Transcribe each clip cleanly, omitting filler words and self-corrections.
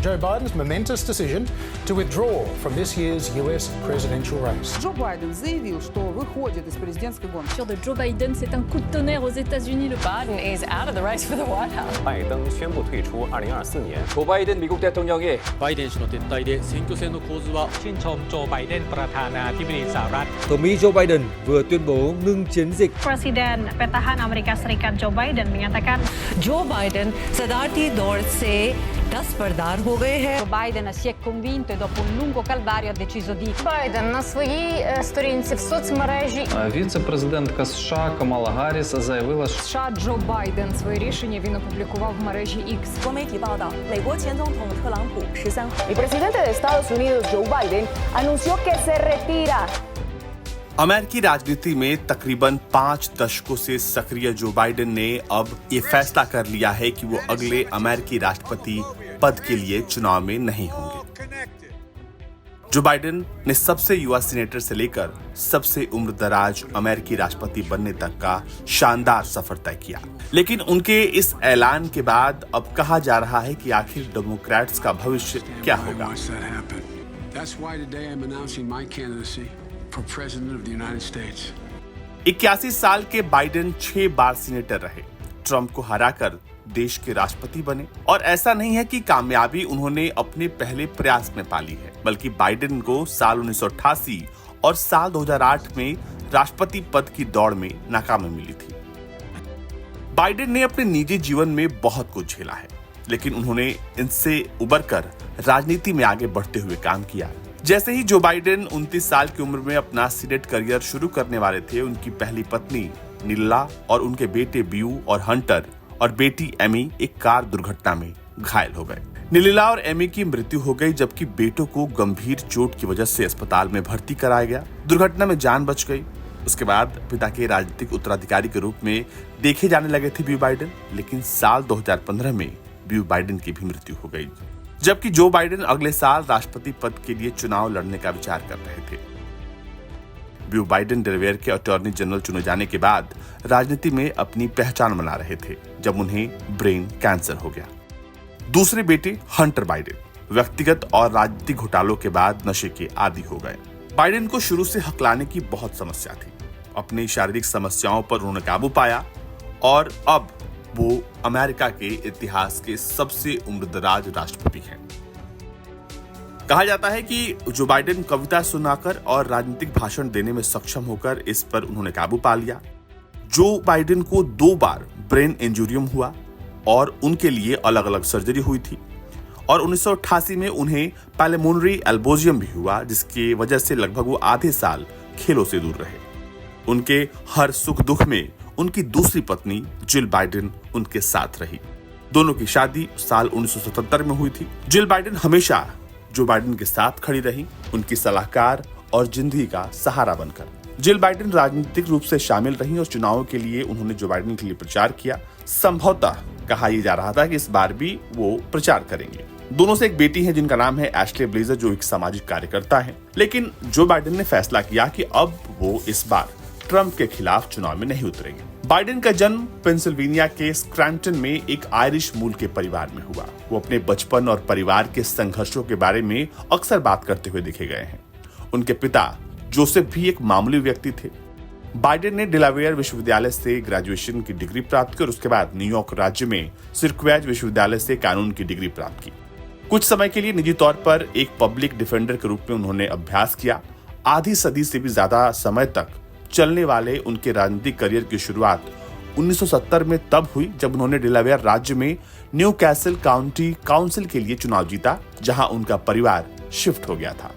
Joe Biden's momentous decision to withdraw from this year's US presidential race. Джо Байден заявил, что выходит из президентской гонки. De Joe Biden, c'est un coup de tonnerre aux États-Unis. Le Biden is out of the race for the White House. 拜登宣布退出2024年。 조 바이든 미국 대통령이 바이든氏の撤退で選挙戦の構図は ชื่นชมโจไบเดนประธานาธิบดีสหรัฐ Tổng thống Mỹ Joe Biden vừa tuyên bố ngưng chiến dịch. Presiden Petahana Amerika Serikat Joe Biden menyatakan Joe Biden सदारती दौड़ से दस्तबरदार हो गए हैं. Joe Biden si è convinto e dopo un lungo calvario ha deciso di Байден на своїй сторінці в соцмережі. Віце-президентка США Камала Гарріс заявила, що США Джо Байден своє рішення він опублікував в мережі X. 多媒体报道，美国前总统特朗普13号。 El presidente de Estados Unidos Joe Biden anunció que se retira. अमेरिकी राजनीति में तकरीबन 5 दशकों से सक्रिय जो बाइडेन ने अब ये फैसला कर लिया है कि वो अगले अमेरिकी राष्ट्रपति पद के लिए चुनाव में नहीं होंगे। जो बाइडेन ने सबसे युवा सीनेटर से लेकर सबसे उम्रदराज अमेरिकी राष्ट्रपति बनने तक का शानदार सफर तय किया, लेकिन उनके इस ऐलान के बाद अब कहा जा रहा है कि आखिर डेमोक्रेट्स का भविष्य क्या होगा। For President of the United States. 81 साल के बाइडेन 6 बार सीनेटर रहे, ट्रंप को हराकर देश के राष्ट्रपति बने। और ऐसा नहीं है कि कामयाबी उन्होंने अपने पहले प्रयास में पाली है, बल्कि बाइडेन को साल 1988 और साल 2008 में राष्ट्रपति पद की दौड़ में नाकामी मिली थी। बाइडेन ने अपने निजी जीवन में बहुत कुछ झेला है, लेकिन उन्होंने इनसे उबरकर राजनीति में आगे बढ़ते हुए काम किया। जैसे ही जो बाइडेन 29 साल की उम्र में अपना सीनेट करियर शुरू करने वाले थे, उनकी पहली पत्नी नीला और उनके बेटे बियू और हंटर और बेटी एमी एक कार दुर्घटना में घायल हो गए। नीला और एमी की मृत्यु हो गई, जबकि बेटों को गंभीर चोट की वजह से अस्पताल में भर्ती कराया गया। दुर्घटना में जान बच गई। उसके बाद पिता के राजनीतिक उत्तराधिकारी के रूप में देखे जाने लगे थे बियू बाइडेन, लेकिन साल 2015 में बियू बाइडेन की भी मृत्यु हो गई, जबकि जो बाइडेन अगले साल राष्ट्रपति पद के लिए चुनाव लड़ने का विचार कर रहे थे। बियू बाइडेन डेलावेयर के अटॉर्नी जनरल चुने जाने के बाद राजनीति में अपनी पहचान बना रहे थे, जब उन्हें ब्रेन कैंसर हो गया। दूसरे बेटे हंटर बाइडेन व्यक्तिगत और राजनीतिक घोटालों के बाद नशे के आदी हो गए। बाइडेन को शुरू से हकलाने की बहुत समस्या थी। अपनी शारीरिक समस्याओं पर उन्होंने काबू पाया और अब वो अमेरिका के इतिहास के सबसे उम्रदराज राष्ट्रपति हैं। कहा जाता है कि जो बाइडेन कविता सुनाकर और राजनीतिक भाषण देने में सक्षम होकर इस पर उन्होंने काबू पा लिया। जो बाइडेन को 2 बार ब्रेन इंजुरियम हुआ और उनके लिए अलग अलग सर्जरी हुई थी, और 1988 में उन्हें पैल्मोनरी एल्बोजियम भी हुआ, जिसकी वजह से लगभग वो आधे साल खेलों से दूर रहे। उनके हर सुख दुख में उनकी दूसरी पत्नी जिल बाइडेन उनके साथ रही। दोनों की शादी साल 1977 में हुई थी। जिल बाइडेन हमेशा जो बाइडेन के साथ खड़ी रही, उनकी सलाहकार और जिंदगी का सहारा बनकर। जिल बाइडेन राजनीतिक रूप से शामिल रही और चुनावों के लिए उन्होंने जो बाइडेन के लिए प्रचार किया। संभवतः कहा यह जा रहा था कि इस बार भी वो प्रचार करेंगे। दोनों से एक बेटी है जिनका नाम है एश्ले ब्लेजर, जो एक सामाजिक कार्यकर्ता है। लेकिन जो बाइडेन ने फैसला किया कि अब वो इस बार ट्रंप के खिलाफ चुनाव में नहीं उतरेंगे। बाइडेन का जन्म पेंसिल्वेनिया के स्क्रैम्पटन में एक आयरिश मूल के परिवार में हुआ। वो अपने बचपन और परिवार के संघर्षों के बारे में अक्सर बात करते हुए देखे गए हैं। उनके पिता जोसेफ भी एक मामूली व्यक्ति थे। बाइडेन ने डेलावेयर विश्वविद्यालय से ग्रेजुएशन की डिग्री प्राप्त कर उसके बाद न्यूयॉर्क राज्य में सिरक्वेज विश्वविद्यालय से कानून की डिग्री प्राप्त की। कुछ समय के लिए निजी तौर पर एक पब्लिक डिफेंडर के रूप में उन्होंने अभ्यास किया। आधी सदी से भी ज्यादा समय तक चलने वाले उनके राजनीतिक करियर की शुरुआत 1970 में तब हुई जब उन्होंने डेलावेयर राज्य में न्यू कैसल काउंटी काउंसिल के लिए चुनाव जीता, जहां उनका परिवार शिफ्ट हो गया था।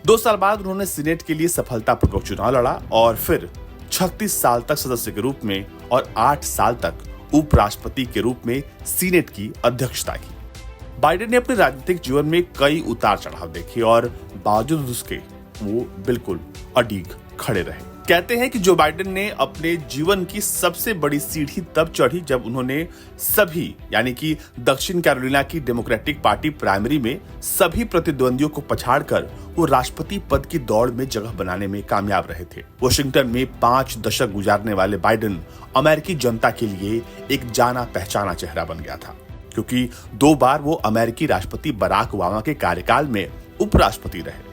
2 साल बाद उन्होंने सीनेट के लिए सफलतापूर्वक चुनाव लड़ा और फिर 36 साल तक सदस्य के रूप में और 8 साल तक उपराष्ट्रपति के रूप में सीनेट की अध्यक्षता की। बाइडेन ने अपने राजनीतिक जीवन में कई उतार चढ़ाव देखे और बावजूद उसके वो बिल्कुल अडिग खड़े रहे। कहते हैं कि जो बाइडेन ने अपने जीवन की सबसे बड़ी सीढ़ी तब चढ़ी जब उन्होंने सभी यानी कि दक्षिण कैरोलिना की डेमोक्रेटिक पार्टी प्राइमरी में सभी प्रतिद्वंदियों को पछाड़कर वो राष्ट्रपति पद की दौड़ में जगह बनाने में कामयाब रहे थे। वॉशिंगटन में 5 दशक गुजारने वाले बाइडेन अमेरिकी जनता के लिए एक जाना पहचाना चेहरा बन गया था। क्योंकि 2 बार वो अमेरिकी राष्ट्रपति बराक ओबामा के कार्यकाल में उपराष्ट्रपति रहे।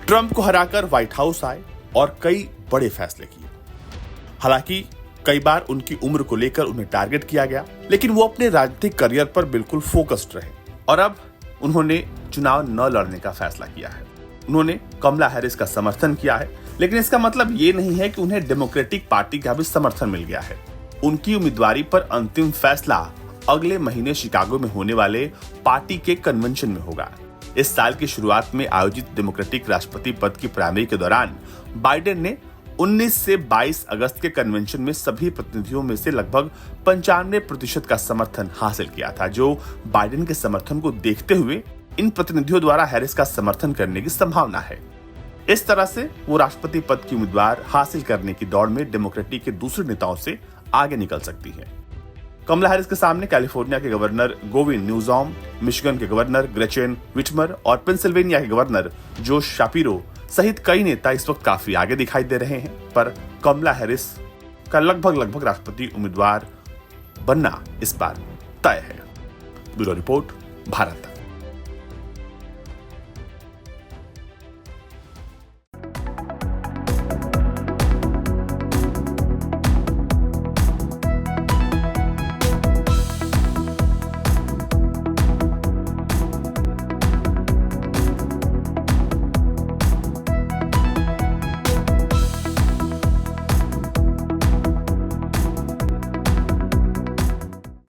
ट्रंप को हराकर व्हाइट हाउस आए और कई बड़े फैसले किए। हालांकि कई बार उनकी उम्र को लेकर उन्हें टारगेट किया गया, लेकिन वो अपने राजनीतिक करियर पर बिल्कुल फोकस्ड रहे और अब उन्होंने चुनाव न लड़ने का फैसला किया है। उन्होंने कमला हैरिस का समर्थन किया है, लेकिन इसका मतलब ये नहीं है कि उन्हें डेमोक्रेटिक पार्टी का भी समर्थन मिल गया है। उनकी उम्मीदवारी पर अंतिम फैसला अगले महीने शिकागो में होने वाले पार्टी के कन्वेंशन में होगा। इस साल की शुरुआत में आयोजित डेमोक्रेटिक राष्ट्रपति पद की प्राइमरी के दौरान बाइडेन ने 19 से 22 अगस्त के कन्वेंशन में सभी प्रतिनिधियों में से लगभग 95% का समर्थन हासिल किया था, जो बाइडेन के समर्थन को देखते हुए इन प्रतिनिधियों द्वारा हैरिस का समर्थन करने की संभावना है। इस तरह से वो राष्ट्रपति पद की उम्मीदवार हासिल करने की दौड़ में डेमोक्रेटिक के दूसरे नेताओं से आगे निकल सकती है। कमला हैरिस के सामने कैलिफोर्निया के गवर्नर गोविन न्यूसॉम, मिशिगन के गवर्नर ग्रेचेन विटमर और पेंसिल्वेनिया के गवर्नर जोश शापिरो सहित कई नेता इस वक्त काफी आगे दिखाई दे रहे हैं, पर कमला हैरिस का लगभग राष्ट्रपति उम्मीदवार बनना इस बार तय है। Bureau report, Bharat.